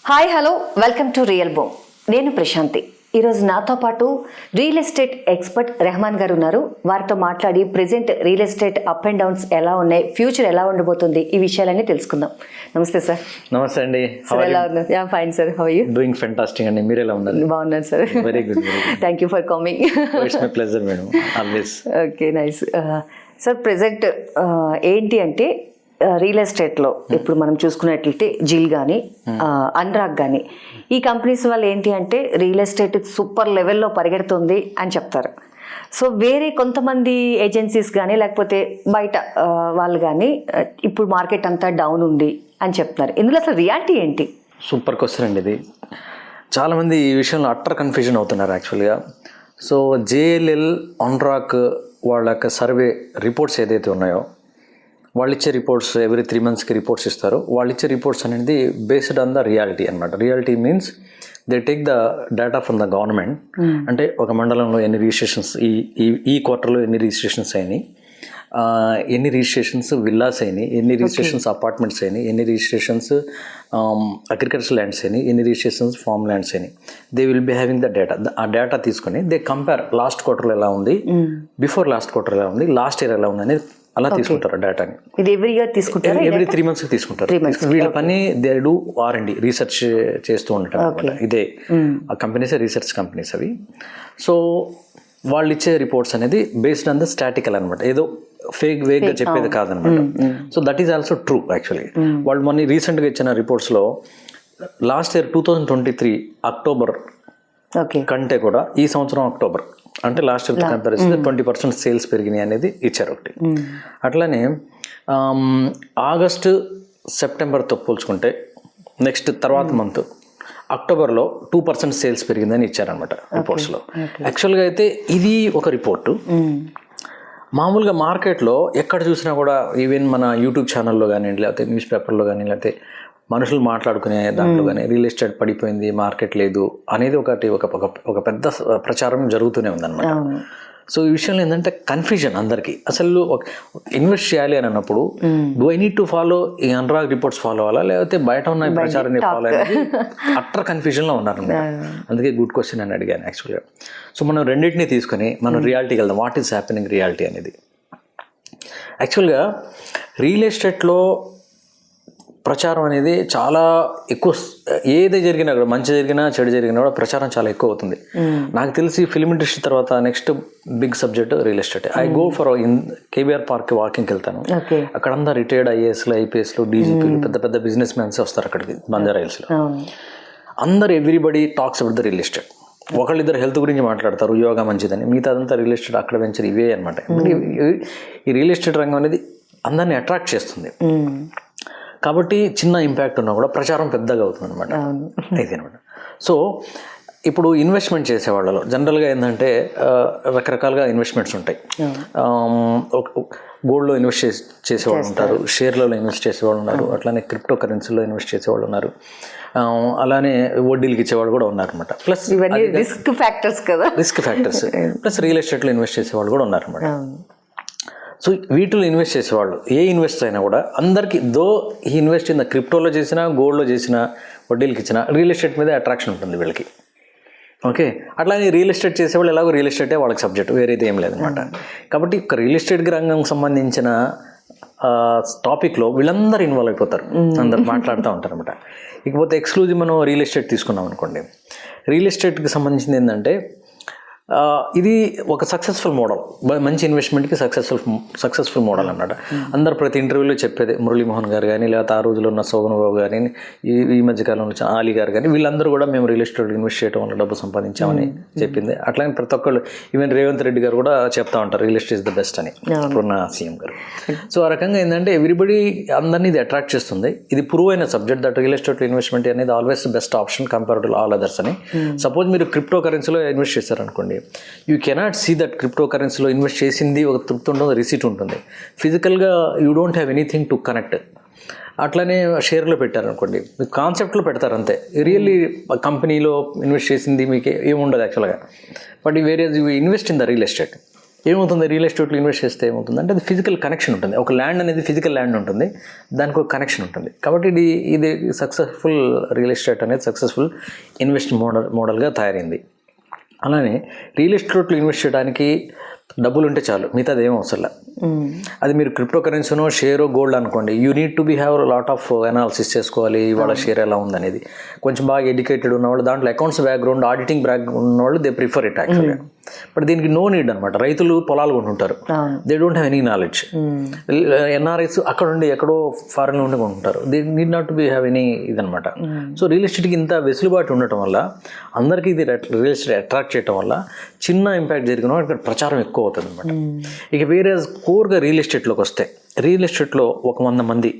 Hi hello welcome to real boom. నేను ప్రశాంతి. ఈరోజు నాతో పాటు రియల్ ఎస్టేట్ ఎక్స్పర్ట్ రెహమాన్ గారు ఉన్నారు. వారితో మాట్లాడి present real estate up and downs ఎలా ఉన్నాయి, ఫ్యూచర్ ఎలా ఉండబోతుంది, ఈ విషయాలన్నీ తెలుసుకుందాం. నమస్తే సార్. నమస్తే అండి. సార్ ఎలా ఉన్నారు? Ya fine sir. How are you? Doing fantastic అండి. మీరు ఎలా ఉన్నారు? బాగున్నాను సార్. Very good. Thank you for coming. It's my pleasure madam, always. Okay, nice. Sir present ఏంటి అంటే రియల్ ఎస్టేట్లో ఇప్పుడు మనం చూసుకున్నట్లయితే జిల్ కానీ అనురాగ్ కానీ ఈ కంపెనీస్ వల్ల ఏంటి అంటే రియల్ ఎస్టేట్ సూపర్ లెవెల్లో పరిగెడుతుంది అని చెప్తారు. సో వేరే కొంతమంది ఏజెన్సీస్ కానీ లేకపోతే బయట వాళ్ళు కానీ ఇప్పుడు మార్కెట్ అంతా డౌన్ ఉంది అని చెప్తున్నారు. ఇందులో అసలు రియాలిటీ ఏంటి? సూపర్ క్వశ్చన్ అండి ఇది. చాలామంది ఈ విషయంలో అట్టర్ కన్ఫ్యూజన్ అవుతున్నారు యాక్చువల్గా. సో జేఎల్ఎల్, అనురాగ్ వాళ్ళ యొక్క సర్వే రిపోర్ట్స్ ఏదైతే ఉన్నాయో, వాళ్ళు ఇచ్చే రిపోర్ట్స్ ఎవ్రీ 3 monthsకి రిపోర్ట్స్ ఇస్తారు. వాళ్ళు ఇచ్చే రిపోర్ట్స్ అనేది బేస్డ్ ఆన్ ద రియాలిటీ అనమాట. Reality means they take the data from the government. అంటే ఒక మండలంలో ఎన్ని రిజిస్ట్రేషన్స్, ఈ క్వార్టర్లో ఎన్ని రిజిస్ట్రేషన్స్ అయినాయి, ఎన్ని రిజిస్ట్రేషన్స్ విల్లాస్ అయినాయి, ఎన్ని రిజిస్ట్రేషన్స్ అపార్ట్మెంట్స్ అయినాయి, ఎన్ని రిజిస్ట్రేషన్స్ అగ్రికల్చర్ ల్యాండ్స్ అయినాయి, ఎన్ని రిజిస్ట్రేషన్స్ ఫార్మ్ ల్యాండ్స్ అయినాయి. They will be having the data. ఆ డేటా తీసుకొని దే కంపేర్ లాస్ట్ క్వార్టర్లో ఎలా ఉంది, బిఫోర్ లాస్ట్ క్వార్టర్ ఎలా ఉంది, లాస్ట్ ఇయర్ ఎలా ఉంది అనేది అలా తీసుకుంటారు డేటాని. ఇది ఎవ్రీ ఇయర్ తీసుకుంటారు, ఎవ్రీ 3 monthsకి తీసుకుంటారు. వీళ్ళ పని దే డూ R&D, రీసెర్చ్ చేస్తూ ఉంటారు అనమాట. ఇదే ఆ కంపెనీస్ రీసెర్చ్ కంపెనీస్ అవి. సో వాళ్ళు ఇచ్చే రిపోర్ట్స్ అనేది బేస్డ్ ఆన్ ద స్టాటికల్ అనమాట, ఏదో వేగ్గా చెప్పేది కాదనమాట. So that is also true actually. వాళ్ళు మొన్న రీసెంట్గా ఇచ్చిన రిపోర్ట్స్లో లాస్ట్ ఇయర్ 2023 అక్టోబర్ కంటే కూడా ఈ సంవత్సరం అక్టోబర్ అంటే లాస్ట్ ఇయర్ కంపేర్ చేస్తే 20% సేల్స్ పెరిగినాయి అనేది ఇచ్చారు ఒకటి. అట్లానే ఆగస్టు సెప్టెంబర్తో పోల్చుకుంటే నెక్స్ట్ తర్వాత మంత్ అక్టోబర్లో 2% సేల్స్ పెరిగిందని ఇచ్చారనమాట రిపోర్ట్స్లో. యాక్చువల్గా అయితే ఇది ఒక రిపోర్టు. మామూలుగా మార్కెట్లో ఎక్కడ చూసినా కూడా ఈవెన్ మన యూట్యూబ్ ఛానల్లో కానివ్వండి, లేకపోతే న్యూస్ పేపర్లో కానీ, లేకపోతే మనుషులు మాట్లాడుకునే దాంట్లో కానీ రియల్ ఎస్టేట్ పడిపోయింది, మార్కెట్ లేదు అనేది ఒక పెద్ద ప్రచారం జరుగుతూనే ఉందన్నమాట. సో ఈ విషయంలో ఏంటంటే కన్ఫ్యూజన్ అందరికీ. అసలు ఇన్వెస్ట్ చేయాలి అని అన్నప్పుడు do I need to follow ఈ అనురాగ్ రిపోర్ట్స్ ఫాలో అవ్వాలా, లేకపోతే బయట ఉన్న ప్రచారాన్ని ఫాలో అయ్యేది అట్టర్ కన్ఫ్యూజన్లో ఉన్నారు. అందుకే గుడ్ క్వశ్చన్ అని అడిగాను యాక్చువల్గా. సో మనం రెండింటినీ తీసుకొని మనం రియాలిటీకి వెళ్దాం. వాట్ ఈస్ హ్యాపెనింగ్ రియాలిటీ అనేది. యాక్చువల్గా రియల్ ఎస్టేట్లో ప్రచారం అనేది చాలా ఎక్కువ. ఏది జరిగినా కూడా, మంచి జరిగినా చెడు జరిగినా కూడా ప్రచారం చాలా ఎక్కువ అవుతుంది. నాకు తెలిసి ఫిల్మ్ ఇండస్ట్రీ తర్వాత next big subject real estate. I go for KBR park వాకింగ్కి వెళ్తాను. అక్కడ అంతా రిటైర్డ్ ఐఏఎస్లు, ఐపీఎస్లు, డీజీపీలు, పెద్ద పెద్ద బిజినెస్ మ్యాన్స్ వస్తారు అక్కడికి బంజారా హిల్స్లో. అందరు everybody talks about the real estate. ఒకళ్ళిద్దరు హెల్త్ గురించి మాట్లాడతారు, యోగా మంచిదని, మిగతా అదంతా రియల్ ఎస్టేట్ అక్కడ వెంచర్ ఇవే అనమాట. ఈ రియల్ ఎస్టేట్ రంగం అనేది అందరినీ అట్రాక్ట్ చేస్తుంది. కాబట్టి చిన్న ఇంపాక్ట్ ఉన్నా కూడా ప్రచారం పెద్దగా అవుతుంది అనమాట. అయితే అనమాట. సో ఇప్పుడు ఇన్వెస్ట్మెంట్ చేసేవాళ్ళలో జనరల్గా ఏంటంటే రకరకాలుగా ఇన్వెస్ట్మెంట్స్ ఉంటాయి. గోల్డ్లో ఇన్వెస్ట్ చేసేవాళ్ళు ఉంటారు, షేర్లలో ఇన్వెస్ట్ చేసేవాళ్ళు ఉన్నారు, అట్లానే క్రిప్టో కరెన్సీలో ఇన్వెస్ట్ చేసేవాళ్ళు ఉన్నారు, అలానే వడ్డీలకి ఇచ్చేవాళ్ళు కూడా ఉన్నారు అనమాట. ప్లస్ రిస్క్ ఫ్యాక్టర్స్ కదా, రిస్క్ ఫ్యాక్టర్స్. ప్లస్ రియల్ ఎస్టేట్లో ఇన్వెస్ట్ చేసేవాళ్ళు కూడా ఉన్నారు అనమాట. సో వీటిలో ఇన్వెస్ట్ చేసేవాళ్ళు ఏ ఇన్వెస్ట్ అయినా కూడా అందరికీ ఈ ఇన్వెస్ట్ ఇన్ ద క్రిప్టోలో చేసినా, గోల్డ్లో చేసినా, వడ్డీలకి ఇచ్చినా రియల్ ఎస్టేట్ మీద అట్రాక్షన్ ఉంటుంది వీళ్ళకి. ఓకే, అట్లానే రియల్ ఎస్టేట్ చేసేవాళ్ళు ఎలాగో రియల్ ఎస్టేటే వాళ్ళకి సబ్జెక్ట్, వేరేది ఏం లేదనమాట. కాబట్టి ఒక రియల్ ఎస్టేట్ రంగం సంబంధించిన టాపిక్లో వీళ్ళందరూ ఇన్వాల్వ్ అయిపోతారు, అందరు మాట్లాడుతూ ఉంటారు అనమాట. ఇకపోతే ఎక్స్క్లూజివ్ మనం రియల్ ఎస్టేట్ తీసుకున్నాం అనుకోండి. రియల్ ఎస్టేట్కి సంబంధించింది ఏంటంటే ఇది ఒక సక్సెస్ఫుల్ మోడల్, మంచి ఇన్వెస్ట్మెంట్కి సక్సెస్ఫుల్ మోడల్ అన్నమాట. అందరు ప్రతి ఇంటర్వ్యూలో చెప్పేది మురళీమోహన్ గారు కానీ, లేకపోతే ఆ రోజుల్లో ఉన్న శోభన్ బాబు కానీ, ఈ మధ్యకాలంలో ఆలీ గారు కానీ, వీళ్ళందరూ కూడా మేము రియల్ ఎస్టేట్ ఇన్వెస్ట్ చేయడం వల్ల డబ్బు సంపాదించామని చెప్పింది. అట్లాగే ప్రతి ఒక్కళ్ళు, ఈవెన్ రేవంత్ రెడ్డి గారు కూడా చెప్తా ఉంటారు real estate is the best అని, ఇప్పుడున్న సీఎం గారు. సో ఆ రకంగా ఏంటంటే ఎవ్రీబడి అందరినీ ఇది అట్రాక్ట్ చేస్తుంది. ఇది ప్రూవ్ అయిన subject that real estate investment అనేది always best option compare to all others అని. సపోజ్ మీరు క్రిప్టో కరెన్సీలో ఇన్వెస్ట్ చేశారనుకోండి, you cannot see that crypto కరెన్సీలో ఇన్వెస్ట్ చేసింది ఒక తృప్తి ఉంటుంది, రిసీట్ ఉంటుంది. ఫిజికల్గా you don't have anything to connect. అట్లానే షేర్లో పెట్టారనుకోండి, మీకు కాన్సెప్ట్లో పెడతారు అంతే. రియల్లీ కంపెనీలో ఇన్వెస్ట్ చేసింది మీకు ఏముండదు యాక్చువల్గా. బట్ వేరే you invest in the real estate. ఏమవుతుంది రియల్ ఎస్టేట్లో ఇన్వెస్ట్ చేస్తే ఏమవుతుంది అంటే అది ఫిజికల్ కనెక్షన్ ఉంటుంది. ఒక ల్యాండ్ అనేది ఫిజికల్ ల్యాండ్ ఉంటుంది, దానికి ఒక కనెక్షన్ ఉంటుంది. కాబట్టి ఇది సక్సెస్ఫుల్ రియల్ ఎస్టేట్ అనేది సక్సెస్ఫుల్ ఇన్వెస్ట్ మోడల్గా తయారైంది. అలానే రియల్ ఎస్టేట్లో ఇన్వెస్ట్ చేయడానికి డబ్బులు ఉంటే చాలు, మిగతాది ఏం అవసరం లేదు. అది మీరు క్రిప్టో కరెన్సీనో షేరో గోల్డ్ అనుకోండి, you need to be have lot of analysis చేసుకోవాలి. ఇవాళ షేర్ ఎలా ఉందనేది కొంచెం బాగా ఎడ్యుకేటెడ్ ఉన్నవాళ్ళు, దాంట్లో అకౌంట్స్ బ్యాక్గ్రౌండ్ ఆడిటింగ్ బ్యాక్గ్రౌండ్ ఉన్నవాళ్ళు దే ప్రిఫర్ ఇట్ యాక్చువల్గా. బట్ దీనికి నో నీడ్ అనమాట. రైతులు పొలాలు కొంటుంటారు, they don't have any knowledge. NRIs అక్కడ ఉండి ఎక్కడో ఫారెన్ ఉండి కొంటుంటారు, they need not be have any ఇదనమాట. సో రియల్ ఎస్టేట్కి ఇంత వెసులుబాటు ఉండటం వల్ల, అందరికీ ఇది రియల్ ఎస్టేట్ అట్రాక్ట్ చేయడం వల్ల చిన్న ఇంపాక్ట్ జరిగిన ఇక్కడ ప్రచారం ఎక్కువ అవుతుంది అనమాట. ఇక వేరే కోర్గా రియల్ ఎస్టేట్లోకి వస్తే, రియల్ ఎస్టేట్లో 100 మంది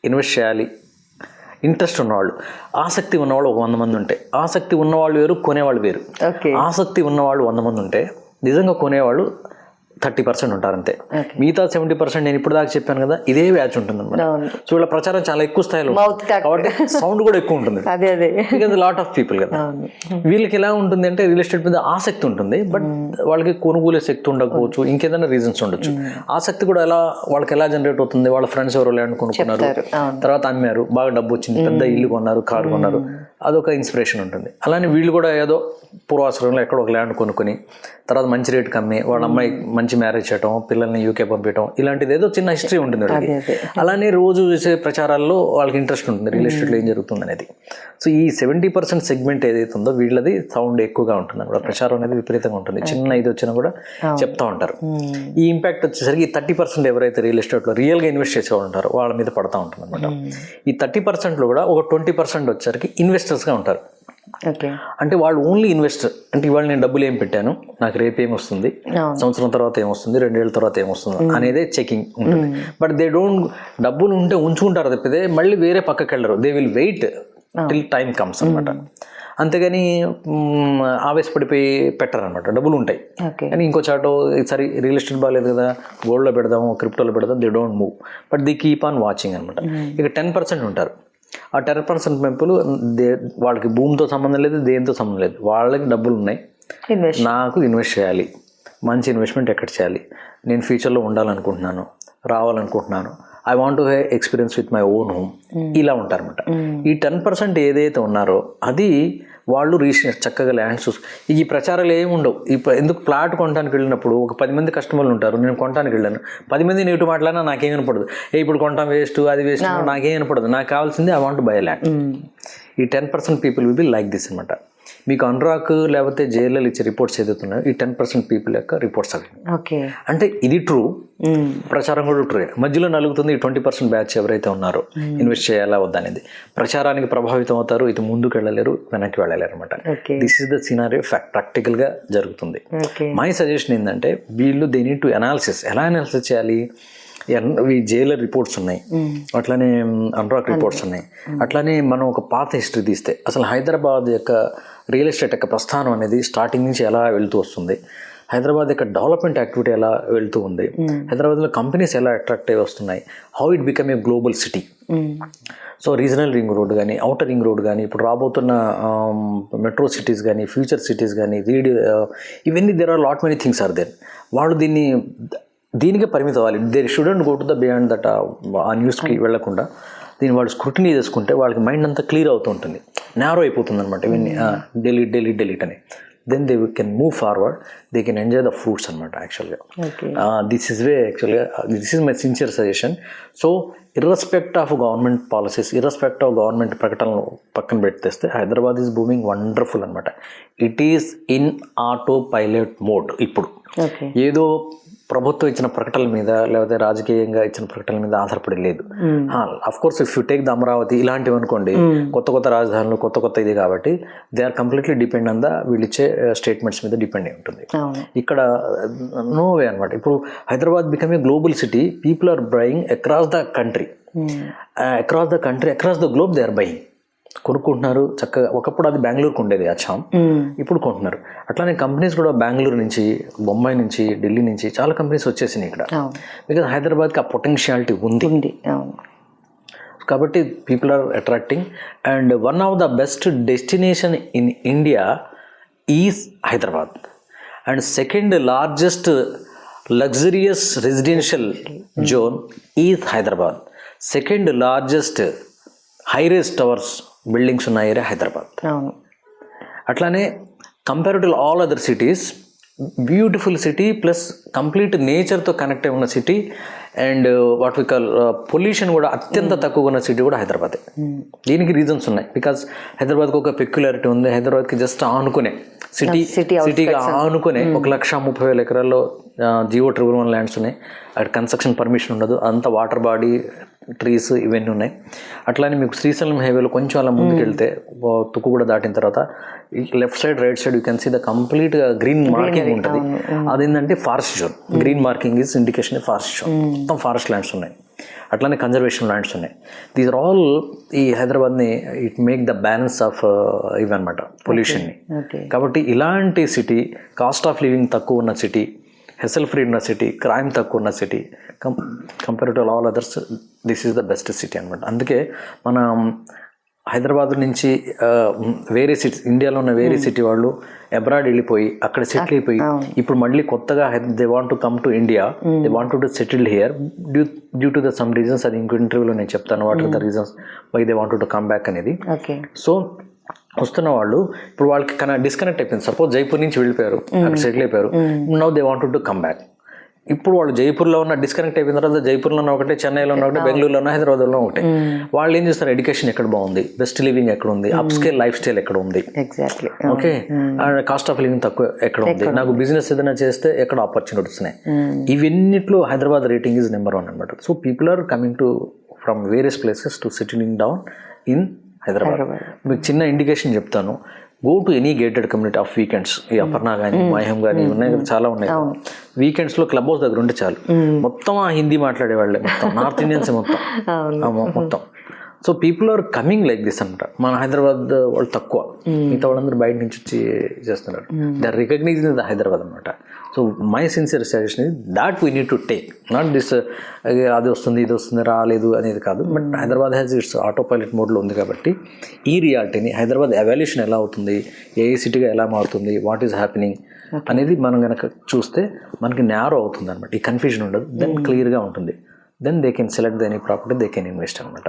ఇన్వెస్ట్ చేయాలి ఇంట్రెస్ట్ ఉన్నవాళ్ళు, ఆసక్తి ఉన్నవాళ్ళు 100 మంది ఉంటే, ఆసక్తి ఉన్నవాళ్ళు వేరు, కొనేవాళ్ళు వేరు. ఆసక్తి ఉన్నవాళ్ళు 100 మంది ఉంటే నిజంగా కొనేవాళ్ళు 30% ఉంటారు అంతే. మిగతా 70% నేను ఇప్పుడు దాకా చెప్పాను కదా, ఇదే బ్యాచ్ ఉంటుంది అనమాట. సో వీళ్ళ ప్రచారం చాలా ఎక్కువ స్థాయిలో, కాబట్టి సౌండ్ కూడా ఎక్కువ ఉంటుంది. బికాజ్ లాట్ ఆఫ్ పీపుల్ కదా. వీళ్ళకి ఎలా ఉంటుంది అంటే రియల్ ఎస్టేట్ మీద ఆసక్తి ఉంటుంది, బట్ వాళ్ళకి కొనుగోలు శక్తి ఉండకపోవచ్చు, ఇంకేదైనా రీజన్స్ ఉండొచ్చు. ఆసక్తి కూడా వాళ్ళకి ఎలా జనరేట్ అవుతుంది, వాళ్ళ ఫ్రెండ్స్ ఎవరో ల్యాండ్ కొనుక్కున్నారు, తర్వాత అమ్మారు, బాగా డబ్బు వచ్చింది, పెద్ద ఇల్లు కొన్నారు, కారు కొన్నారు, అదొక ఇన్స్పిరేషన్ ఉంటుంది. అలానే వీళ్ళు కూడా ఏదో పూర్వాశ్రమంలో ఎక్కడో ఒక ల్యాండ్ కొనుక్కొని తర్వాత మంచి రేటుకి అమ్మి వాళ్ళ అమ్మాయి మంచి మ్యారేజ్ చేయటం, పిల్లల్ని యూకే పంపించడం, ఇలాంటిది ఏదో చిన్న హిస్టరీ ఉంటుంది వాళ్ళకి. అలానే రోజు చేసే ప్రచారాల్లో వాళ్ళకి ఇంట్రెస్ట్ ఉంటుంది రియల్ ఎస్టేట్లో ఏం జరుగుతుంది అనేది. సో ఈ 70% సెగ్మెంట్ ఏదైతే ఉందో వీళ్ళది సౌండ్ ఎక్కువగా ఉంటుంది అన్నమాట. ప్రచారం అనేది విపరీతంగా ఉంటుంది, చిన్న ఇది వచ్చినా కూడా చెప్తా ఉంటారు. ఈ ఇంపాక్ట్ వచ్చేసరికి 30% ఎవరైతే రియల్ ఎస్టేట్లో రియల్గా ఇన్వెస్ట్ చేసేవాళ్ళు ఉంటారో వాళ్ళ మీద పడతా ఉంటుంది అనమాట. ఈ 30%లో కూడా ఒక 20% వచ్చేసరికి ఇన్వెస్టర్స్గా ఉంటారు. అంటే వాళ్ళు ఓన్లీ ఇన్వెస్టర్, అంటే ఇవాళ నేను డబ్బులు ఏం పెట్టాను, నాకు రేపు ఏమొస్తుంది, సంవత్సరం తర్వాత ఏమొస్తుంది, 2 ఏళ్ళ తర్వాత ఏమొస్తుంది అనేదే చెకింగ్ ఉంటుంది. బట్ దే డోంట్, డబ్బులు ఉంటే ఉంచుకుంటారు తప్పితే మళ్ళీ వేరే పక్కకి వెళ్ళరు. They will wait till time comes అనమాట. అంతేగాని ఆవేశపడిపోయి పెట్టరు అనమాట. డబ్బులు ఉంటాయి కానీ ఇంకో చాటో సరే రియల్ ఎస్టేట్ బాగాలేదు కదా, గోల్డ్లో పెడదాము, క్రిప్టోలో పెడదాం, they don't move, but they keep on watching అనమాట. ఇక 10% ఉంటారు. ఆ 10% పెంపులు వాళ్ళకి భూమితో సంబంధం లేదు, దేనితో సంబంధం లేదు, వాళ్ళకి డబ్బులు ఉన్నాయి, నాకు ఇన్వెస్ట్ చేయాలి, మంచి ఇన్వెస్ట్మెంట్ ఎక్కడ చేయాలి, నేను ఫ్యూచర్లో ఉండాలనుకుంటున్నాను, రావాలనుకుంటున్నాను, I want to have experience with my own home, ఇలా ఉంటారన్నమాట. ఈ 10% ఏదైతే ఉన్నారో అది వాళ్ళు రీసెర్చ్ చక్కగా ల్యాండ్స్ ఈ ప్రచారాలు ఏమి ఉండవు. ఎందుకు ప్లాట్ కొనడానికి వెళ్ళినప్పుడు ఒక 10 మంది కస్టమర్లు ఉంటారు, నేను కొనడానికి వెళ్ళాను, 10 మంది నెగిటివ్ మాట్లాడినా నాకేం వినపడదు, ఇప్పుడు కొంటాం వేస్ట్, అది వేస్ట్, నాకేం వినపడదు. నాకు కావాల్సింది ఐ వాంట్ బై ల్యాండ్. ఈ 10% people will be like this అనమాట. మీకు అనురాగ్ లేకపోతే జేఎల్ఎల్ ఇచ్చే రిపోర్ట్స్ ఏదైతున్నాయో ఈ 10% పీపుల్ యొక్క రిపోర్ట్స్ అవి. అంటే ఇది ట్రూ, ప్రచారం కూడా ట్రూ. మధ్యలో నలుగుతుంది ఈ 20% బ్యాచ్ ఎవరైతే ఉన్నారో ఇన్వెస్ట్ చేయాలా వద్దా అనేది. ప్రచారానికి ప్రభావితం అవుతారు, ఇది ముందుకు వెళ్ళలేరు, వెనక్కి వెళ్ళలేరు అనమాట. This is the scenario practical గా జరుగుతుంది. మై సజెషన్ ఏంటంటే వీళ్ళు దే నీడ్ టు అనాలిసిస్. ఎలా అనాలిసిస్ చేయాలి? ఈ జైలర్ రిపోర్ట్స్ ఉన్నాయి, అట్లానే అనురాగ్ రిపోర్ట్స్ ఉన్నాయి, అట్లానే మనం ఒక పాత హిస్టరీ తీస్తే అసలు హైదరాబాద్ యొక్క రియల్ ఎస్టేట్ యొక్క ప్రస్థానం అనేది స్టార్టింగ్ నుంచి ఎలా వెళ్తూ వస్తుంది, హైదరాబాద్ యొక్క డెవలప్మెంట్ యాక్టివిటీ ఎలా వెళ్తూ ఉంది, హైదరాబాద్లో కంపెనీస్ ఎలా అట్రాక్ట్ అయ్యి వస్తున్నాయి, how it become a global city. So regional ring road కానీ, అవుటర్ రింగ్ రోడ్ కానీ, ఇప్పుడు రాబోతున్న మెట్రో సిటీస్ కానీ, ఫ్యూచర్ సిటీస్ కానీ, ఇవన్నీ there are lot many things are there. వాళ్ళు దీనికే పరిమితం అవ్వాలి. There shouldn't go to the beyond that. ఆ న్యూస్కి వెళ్లకుండా దీన్ని వాళ్ళు స్క్రూటినీ చేసుకుంటే వాళ్ళకి మైండ్ అంతా క్లియర్ అవుతూ ఉంటుంది, నారో అయిపోతుంది అనమాట. ఇవన్నీ డెలీట్ అని then they can move forward, they can enjoy the fruits అనమాట. యాక్చువల్గా దిస్ ఇస్ వే, యాక్చువల్గా this is my sincere suggestion. So irrespect of government policies, irrespect of government ప్రకటనలు పక్కన పెట్టేస్తే హైదరాబాద్ ఈజ్ బూమింగ్ వండర్ఫుల్ అనమాట. It is in autopilot mode. ఇప్పుడు ఏదో ప్రభుత్వం ఇచ్చిన ప్రకటనల మీద లేకపోతే రాజకీయంగా ఇచ్చిన ప్రకటనల మీద ఆధారపడి లేదు. Of course if you take the Amaravati ఇలాంటివి అనుకోండి, కొత్త రాజధానులు కొత్త ఇది కాబట్టి they are completely depend on the వీళ్ళు ఇచ్చే స్టేట్మెంట్స్ మీద డిపెండ్ అయి ఉంటుంది. ఇక్కడ నో వే అనమాట. ఇప్పుడు Hyderabad become a global city, people are buying across the country, across the globe they are buying. కొనుక్కుంటున్నారు చక్కగా. ఒకప్పుడు అది బెంగళూరుకు ఉండేది అచ్చాం, ఇప్పుడు కొంటున్నారు. అట్లానే కంపెనీస్ కూడా బెంగళూరు నుంచి, బొంబాయి నుంచి, ఢిల్లీ నుంచి చాలా కంపెనీస్ వచ్చేసినాయి ఇక్కడ. బికాజ్ హైదరాబాద్కి ఆ పొటెన్షియాలిటీ ఉంది కాబట్టి people are attracting. And one of the best destination in India is Hyderabad. And second largest luxurious residential zone is Hyderabad. Second largest highrise towers buildings ఉన్న ఏరియా హైదరాబాద్. అవును. అట్లానే compare to all other cities, beautiful city plus complete నేచర్తో connect అయి ఉన్న city and what we call pollution కూడా అత్యంత తక్కువగా ఉన్న సిటీ కూడా హైదరాబాదే. దీనికి రీజన్స్ ఉన్నాయి. బికాజ్ హైదరాబాద్కి ఒక పెక్యులారిటీ ఉంది. హైదరాబాద్కి జస్ట్ ఆనుకునే సిటీగా ఆనుకునే 1,30,000 ఎకరాల్లో జియో ట్రిబుల్ 1 ల్యాండ్స్ ఉన్నాయి. అక్కడ కన్స్ట్రక్షన్ పర్మిషన్ ఉండదు, అంత వాటర్ బాడీ, ట్రీస్ ఇవన్నీ ఉన్నాయి. అట్లానే మీకు శ్రీశైలం హైవేలో కొంచెం అలా ముందుకు వెళ్తే తుక్కు కూడా దాటిన తర్వాత left side right side you can see the complete green marking ఉంటుంది. అదేంటంటే forest zone. Green marking is indication forest zone. మొత్తం ఫారెస్ట్ ల్యాండ్స్ ఉన్నాయి. అట్లానే కన్జర్వేషన్ ల్యాండ్స్ ఉన్నాయి. దీస్ ఆర్ ఆల్ ఈ హైదరాబాద్ని it make the balance of ఇవన్నమాట పొల్యూషన్ని. కాబట్టి ఇలాంటి సిటీ, కాస్ట్ ఆఫ్ లివింగ్ తక్కువ ఉన్న సిటీ, హెసల్ ఫ్రీ ఉన్న సిటీ, క్రైమ్ తక్కువ ఉన్న city, compare to all others this is the best city అనమాట. అందుకే మనం హైదరాబాద్ నుంచి వేరే సిటీ, ఇండియాలో ఉన్న వేరే సిటీ వాళ్ళు అబ్రాడ్ వెళ్ళిపోయి అక్కడ సెటిల్ అయిపోయి ఇప్పుడు మళ్ళీ కొత్తగా they want to come to India, they want to settle here due to the some reasons. అది ఇంకో ఇంటర్వ్యూలో నేను చెప్తాను what are the reasons why they want to come back అనేది. సో వస్తున్న వాళ్ళు ఇప్పుడు వాళ్ళకి డిస్కనెక్ట్ అయిపోయింది. సపోజ్ జైపూర్ నుంచి వెళ్ళిపోయారు, అక్కడ సెటిల్ అయిపోయారు. Now they want to come back. ఇప్పుడు వాళ్ళు జైపూర్లో ఉన్న డిస్కనెక్ట్ అయిపోయిన తర్వాత జైపూర్లో ఉన్న ఒకటే, చెన్నైలో ఉన్న ఒకటే, బెంగళూరులో ఉన్న, హైదరాబాద్లో ఒకటే. వాళ్ళు ఏం చేస్తారు, ఎడ్యుకేషన్ ఎక్కడ బాగుంది, బెస్ట్ లివింగ్ ఎక్కడ ఉంది, అప్ స్కేల్ లైఫ్ స్టైల్ ఎక్కడ ఉంది, ఓకే, కాస్ట్ ఆఫ్ లివింగ్ తక్కువ ఎక్కడ ఉంది, నాకు బిజినెస్ ఏదైనా చేస్తే ఎక్కడ ఆపర్చునిటీస్ ఉన్నాయి. ఇవన్నిట్లో హైదరాబాద్ రేటింగ్ ఈజ్ నెంబర్ 1 అనమాట. So people are coming to from various places to settling down in Hyderabad. మీకు చిన్న ఇండికేషన్ చెప్తాను. Go to any gated community of weekends. ఈ అపర్ణ కానీ, మాయం కానీ ఉన్నాయి కదా, చాలా ఉన్నాయి. వీకెండ్స్లో క్లబ్ హౌస్ దగ్గర ఉంటే చాలు, మొత్తం ఆ హిందీ మాట్లాడే వాళ్ళే, మొత్తం నార్త్ ఇండియన్స్ మొత్తం. So people are coming like this అనమాట. మన హైదరాబాద్ వాళ్ళు తక్కువ, మిగతా వాళ్ళందరూ బయట నుంచి వచ్చి చేస్తున్నారు. They are recognizing the Hyderabad అనమాట. So my sincere suggestion is that we need to take, not this అది వస్తుంది ఇది వస్తుంది రాలేదు అనేది కాదు. But Hyderabad has its autopilot మోడ్లో ఉంది కాబట్టి ఈ రియాలిటీని, హైదరాబాద్ ఎవాల్యూషన్ ఎలా అవుతుంది, ఏ సిటీగా ఎలా మారుతుంది, వాట్ ఈస్ హ్యాపెనింగ్ అనేది మనం కనుక చూస్తే మనకి నేరో అవుతుంది అనమాట. ఈ కన్ఫ్యూజన్ ఉండదు, దెన్ క్లియర్గా ఉంటుంది. Then they can select any property, they can invest అనమాట.